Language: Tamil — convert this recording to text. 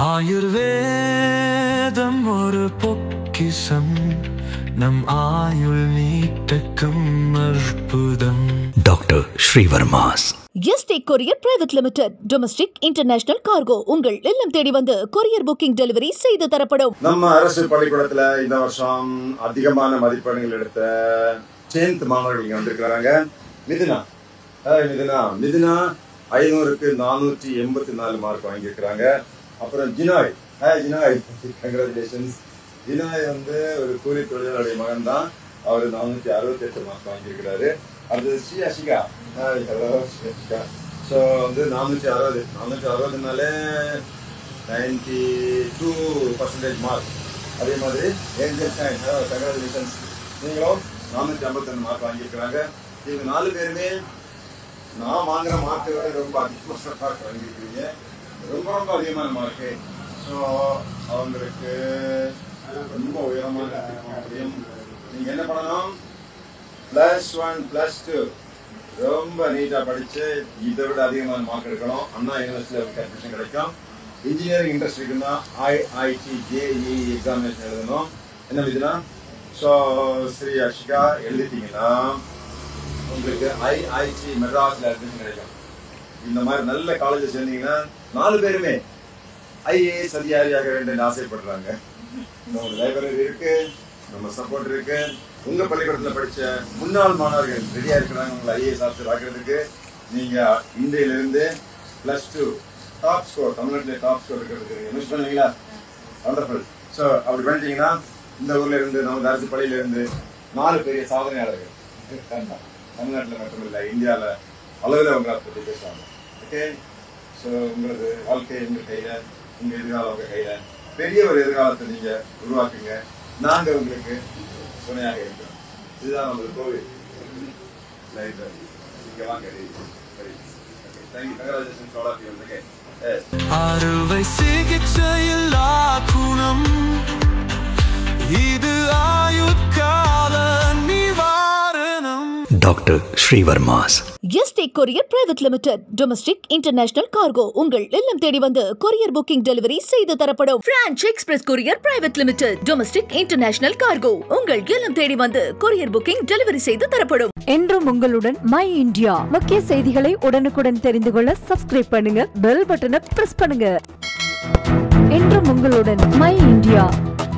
ஆயுர்வேதம் ஒரு பொக்கிஷம் நம் ஆயுள் நீட்டக்கும் அற்புதம். Doctor Srivarmas. ST Courier Private Limited, Domestic International Cargo. உங்கள் இல்லம் தேடி வந்து கொரியர் புக்கிங் டெலிவரி செய்து தரப்படும். நம்ம அரசு பள்ளிக்கூடத்துல இந்த வருஷம் அதிகமான மதிப்பெண்கள் எடுத்த 10th மாணவர்கள் இங்க வந்திருக்கிறாங்க. மிதுனா 500க்கு 484 மார்க் வாங்கியிருக்கிறாங்க. அப்புறம் ஜினாய், கங்க்ராச்சுலேஷன்ஸ். ஜினாய் வந்து ஒரு கூலி தொழிலாளி மகன் தான். அவர் 468 மார்க் வாங்கியிருக்கிறாரு. அடுத்தது ஸ்ரீ ஸோ வந்து 460 92% மார்க். அதே மாதிரி ஏஞ்சல் சைன், கங்க்ராச்சுலேஷன்ஸ். நீங்களும் 452 மார்க் வாங்கியிருக்கிறாங்க. இவங்க 4 பேருமே நான் வாங்குற மார்க்கை விட ரொம்ப அதிகமான மார்க் வாங்கியிருக்கிறீங்க. ரொம்ப அதிகமான மார்க்கு. ஸோ அவங்களுக்கு ரொம்ப உயரமான முடியும். நீங்கள் என்ன பண்ணணும், +1 +2 ரொம்ப நீட்டாக படித்து இதை விட அதிகமான மார்க் எடுக்கணும். அண்ணா யூனிவர்சிட்டியில் அட்மிஷன் கிடைக்கும். இன்ஜினியரிங் இன்ட்ரெஸ்ட் இருக்குன்னா IIT JEE எக்ஸாமினேஷன் எழுதணும். என்ன எழுதுனா, ஸோ ஸ்ரீ அஷிகா எழுதிட்டீங்கன்னா உங்களுக்கு IIT மெட்ராஸில் அட்மிஷன் கிடைக்கும். இந்த மாதிரி நல்ல காலேஜ் சேர்ந்தீங்கன்னா 4 பேருமே IAS அதிகாரியாக வேண்டும் ஆசைப்படுறாங்க. நம்ம லைப்ரரி இருக்கு, நம்ம சப்போர்ட் இருக்கு. உங்க பள்ளிக்கூடத்தில் படிச்ச முன்னாள் மாணவர்கள் ரெடியா இருக்கிறாங்க உங்களை IAS ஆஃபீஸர் ஆகிறதுக்கு. நீங்க இந்தியிலிருந்து +2 டாப் ஸ்கோர், தமிழ்நாட்டிலே டாப் ஸ்கோர் இருக்கிறதுக்கு மிஸ் பண்ணுவீங்களா? வண்டர்ஃபுல். ஸோ அப்படி பண்ணிட்டீங்கன்னா இந்த ஊர்ல இருந்து நம்ம அரசு பள்ளியில இருந்து 4 பெரிய சாதனையாளர்கள் தமிழ்நாட்டில் மட்டுமில்லை இந்தியாவில் அளவில் உங்களை பற்றி பேசுவாங்க. ஓகே, ஸோ உங்களது வாழ்க்கை உங்கள் கையில், உங்கள் எதிர்காலம் உங்கள் கையில். பெரிய ஒரு எதிர்காலத்தை நீங்கள் உருவாக்குங்க. நாங்கள் உங்களுக்கு துணையாக இருக்கிறோம். இதுதான் நம்மளுக்கு கோவில் லைப்ரரி. இங்கே வாங்க. Thank you, congratulations all of you. Okay, அறுவை சிகிச்சையில் குணம் இது ஆயுட்கால நிவாரணம். Doctor Srivarmas. ST Courier Private Limited, Domestic International Cargo. உங்கள் இல்லம் தேடி வந்து கொரியர் புக்கிங் டெலிவரி செய்து தரப்படும். French Express Courier Private Limited, Domestic International Cargo. உங்கள் இல்லம் தேடி வந்து கொரியர் புக்கிங் டெலிவரி செய்து தரப்படும். என்றும் உங்களுடன் மை இந்தியா. முக்கிய செய்திகளை உடனுக்குடன் தெரிந்து கொள்ள சப்ஸ்கிரைப் பண்ணுங்க, பெல் பட்டனை பிரஸ் பண்ணுங்க. என்றும் உங்களுடன் மை இந்தியா.